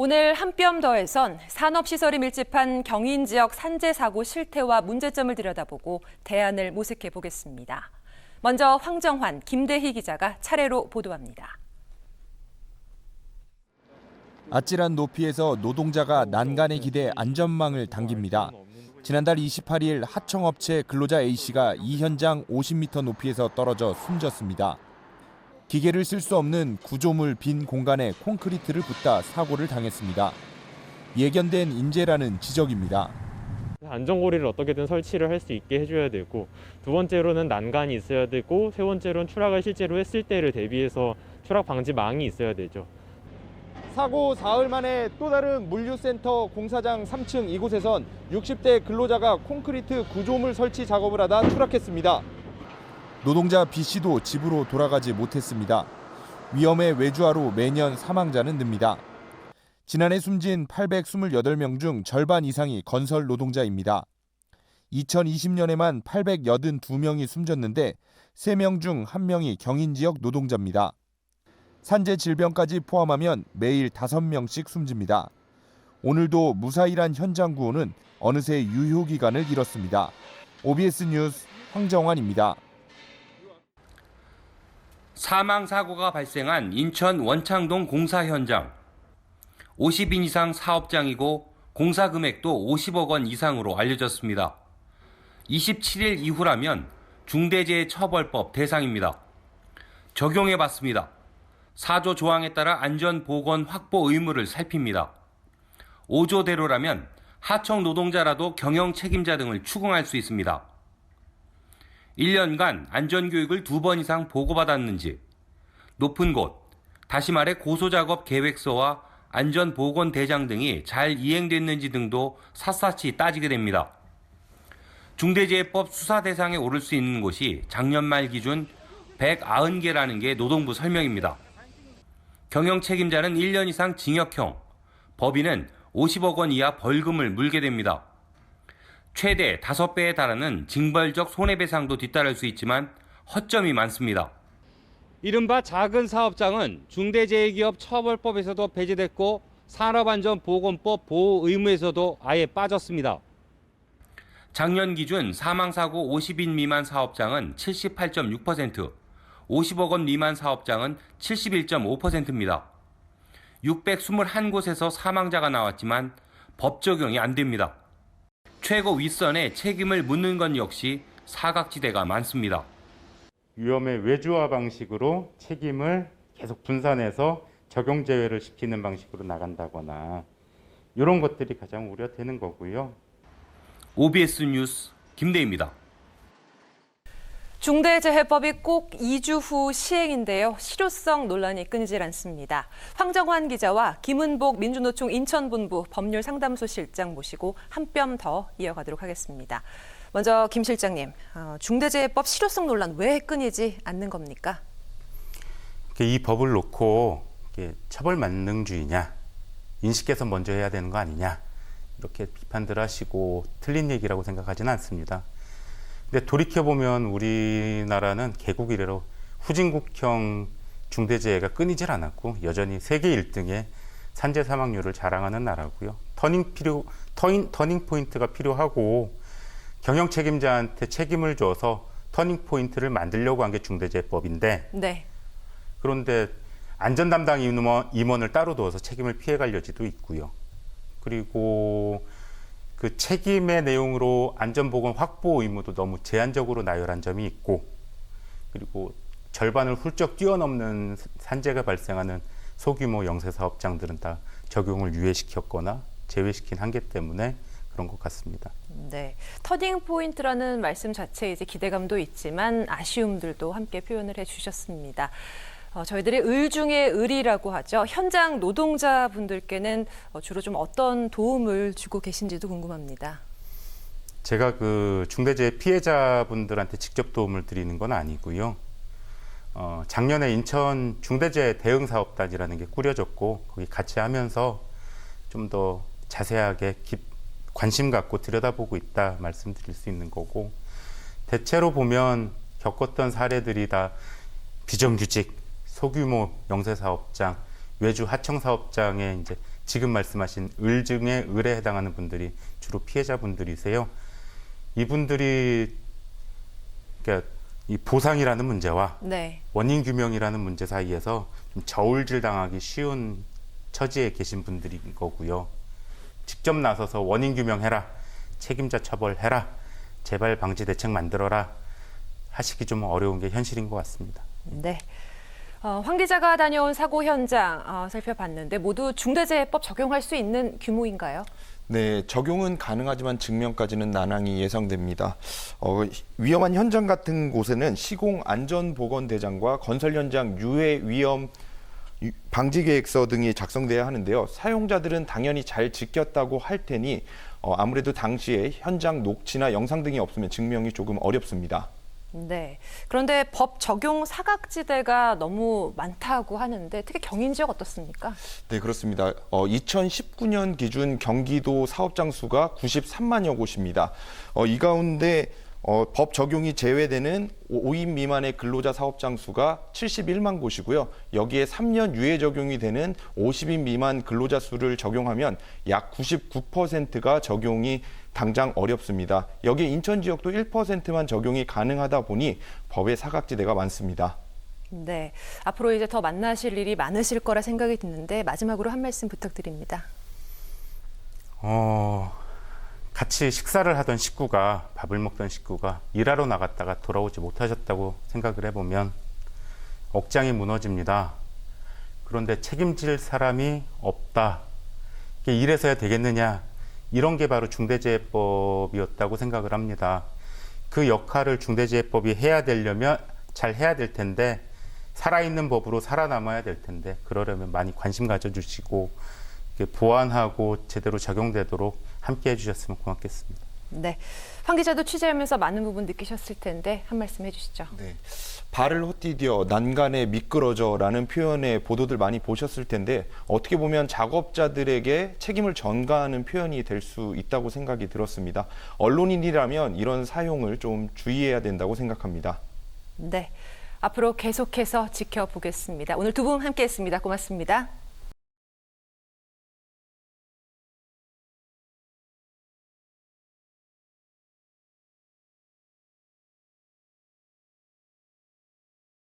오늘 한 뼘 더에선 산업시설이 밀집한 경인 지역 산재 사고 실태와 문제점을 들여다보고 대안을 모색해 보겠습니다. 먼저 황정환, 김대희 기자가 차례로 보도합니다. 아찔한 높이에서 노동자가 난간에 기대 안전망을 당깁니다. 지난달 28일 하청업체 근로자 A씨가 이 현장 50m 높이에서 떨어져 숨졌습니다. 기계를 쓸 수 없는 구조물 빈 공간에 콘크리트를 붓다 사고를 당했습니다. 예견된 인재라는 지적입니다. 안전고리를 어떻게든 설치를 할 수 있게 해줘야 되고, 두 번째로는 난간이 있어야 되고, 세 번째로는 추락을 실제로 했을 때를 대비해서 추락 방지망이 있어야 되죠. 사고 사흘 만에 또 다른 물류센터 공사장 3층 이곳에선 60대 근로자가 콘크리트 구조물 설치 작업을 하다 추락했습니다. 노동자 B씨도 집으로 돌아가지 못했습니다. 위험에 외주하로 매년 사망자는 늡니다. 지난해 숨진 828명 중 절반 이상이 건설 노동자입니다. 2020년에만 882명이 숨졌는데 3명 중 1명이 경인 지역 노동자입니다. 산재 질병까지 포함하면 매일 5명씩 숨집니다. 오늘도 무사일한 현장 구호는 어느새 유효기간을 잃었습니다. OBS 뉴스 황정환입니다. 사망사고가 발생한 인천 원창동 공사 현장. 50인 이상 사업장이고 공사 금액도 50억 원 이상으로 알려졌습니다. 27일 이후라면 중대재해처벌법 대상입니다. 적용해봤습니다. 4조 조항에 따라 안전보건 확보 의무를 살핍니다. 5조대로라면 하청 노동자라도 경영 책임자 등을 추궁할 수 있습니다. 1년간 안전교육을 2번 이상 보고받았는지, 높은 곳, 다시 말해 고소작업 계획서와 안전보건대장 등이 잘 이행됐는지 등도 샅샅이 따지게 됩니다. 중대재해법 수사 대상에 오를 수 있는 곳이 작년 말 기준 190개라는 게 노동부 설명입니다. 경영 책임자는 1년 이상 징역형, 법인은 50억 원 이하 벌금을 물게 됩니다. 최대 5배에 달하는 징벌적 손해배상도 뒤따를 수 있지만 허점이 많습니다. 이른바 작은 사업장은 중대재해기업처벌법에서도 배제됐고 산업안전보건법 보호의무에서도 아예 빠졌습니다. 작년 기준 사망사고 50인 미만 사업장은 78.6%, 50억 원 미만 사업장은 71.5%입니다. 621곳에서 사망자가 나왔지만 법 적용이 안 됩니다. 최고 윗선에 책임을 묻는 건 역시 사각지대가 많습니다. 위험의 외주화 방식으로 책임을 계속 분산해서 적용 제외를 시키는 방식으로 나간다거나 이런 것들이 가장 우려되는 거고요. OBS 뉴스 김대희입니다. 중대재해법이 꼭 2주 후 시행인데요. 실효성 논란이 끊이질 않습니다. 황정환 기자와 김은복 민주노총 인천본부 법률상담소실장 모시고 한 뼘 더 이어가도록 하겠습니다. 먼저 김 실장님, 중대재해법 실효성 논란 왜 끊이지 않는 겁니까? 이 법을 놓고 처벌 만능주의냐, 인식 개선 먼저 해야 되는 거 아니냐 이렇게 비판들 하시고 틀린 얘기라고 생각하지는 않습니다. 근데 돌이켜보면 우리나라는 개국 이래로 후진국형 중대재해가 끊이질 않았고 여전히 세계 1등의 산재 사망률을 자랑하는 나라고요. 터닝 포인트가 필요하고 경영 책임자한테 책임을 줘서 터닝 포인트를 만들려고 한 게 중대재해법인데, 네. 그런데 안전 담당 임원을 따로 둬서 책임을 피해갈 여지도 있고요. 그리고 그 책임의 내용으로 안전보건 확보 의무도 너무 제한적으로 나열한 점이 있고, 그리고 절반을 훌쩍 뛰어넘는 산재가 발생하는 소규모 영세 사업장들은 다 적용을 유예시켰거나 제외시킨 한계 때문에 그런 것 같습니다. 네, 터닝 포인트라는 말씀 자체에 이제 기대감도 있지만 아쉬움들도 함께 표현을 해주셨습니다. 저희들이 을 중에 을이라고 하죠. 현장 노동자분들께는 주로 좀 어떤 도움을 주고 계신지도 궁금합니다. 제가 그 중대재해 피해자분들한테 직접 도움을 드리는 건 아니고요. 작년에 인천 중대재해 대응사업단이라는 게 꾸려졌고 거기 같이 하면서 좀 더 자세하게 관심 갖고 들여다보고 있다 말씀드릴 수 있는 거고, 대체로 보면 겪었던 사례들이 다 비정규직, 소규모 영세사업장, 외주 하청사업장의 이제 지금 말씀하신 을 중에 을에 해당하는 분들이 주로 피해자분들이세요. 이분들이 그러니까 이 보상이라는 문제와 네. 원인 규명이라는 문제 사이에서 좀 저울질 당하기 쉬운 처지에 계신 분들인 거고요. 직접 나서서 원인 규명해라, 책임자 처벌해라, 재발 방지 대책 만들어라 하시기 좀 어려운 게 현실인 것 같습니다. 네. 황 기자가 다녀온 사고 현장 살펴봤는데 모두 중대재해법 적용할 수 있는 규모인가요? 네, 적용은 가능하지만 증명까지는 난항이 예상됩니다. 위험한 현장 같은 곳에는 시공 안전보건대장과 건설 현장 유해 위험 방지 계획서 등이 작성돼야 하는데요. 사용자들은 당연히 잘 지켰다고 할 테니 아무래도 당시에 현장 녹취나 영상 등이 없으면 증명이 조금 어렵습니다. 네. 그런데 법 적용 사각지대가 너무 많다고 하는데 특히 경인 지역 어떻습니까? 네, 그렇습니다. 2019년 기준 경기도 사업장 수가 93만여 곳입니다. 이 가운데 법 적용이 제외되는 5인 미만의 근로자 사업장 수가 71만 곳이고요. 여기에 3년 유예 적용이 되는 50인 미만 근로자 수를 적용하면 약 99%가 적용이 당장 어렵습니다. 여기에 인천 지역도 1%만 적용이 가능하다 보니 법의 사각지대가 많습니다. 네. 앞으로 이제 더 만나실 일이 많으실 거라 생각이 드는데 마지막으로 한 말씀 부탁드립니다. 같이 식사를 하던 식구가 밥을 먹던 식구가 일하러 나갔다가 돌아오지 못하셨다고 생각을 해보면 억장이 무너집니다. 그런데 책임질 사람이 없다. 이게 이래서야 되겠느냐. 이런 게 바로 중대재해법이었다고 생각을 합니다. 그 역할을 중대재해법이 해야 되려면 잘 해야 될 텐데 살아있는 법으로 살아남아야 될 텐데 그러려면 많이 관심 가져주시고 보완하고 제대로 적용되도록 함께 해주셨으면 고맙겠습니다. 네. 황 기자도 취재하면서 많은 부분 느끼셨을 텐데 한 말씀 해주시죠. 네. 발을 헛디뎌 난간에 미끄러져라는 표현의 보도들 많이 보셨을 텐데 어떻게 보면 작업자들에게 책임을 전가하는 표현이 될 수 있다고 생각이 들었습니다. 언론인이라면 이런 사용을 좀 주의해야 된다고 생각합니다. 네. 앞으로 계속해서 지켜보겠습니다. 오늘 두 분 함께했습니다. 고맙습니다.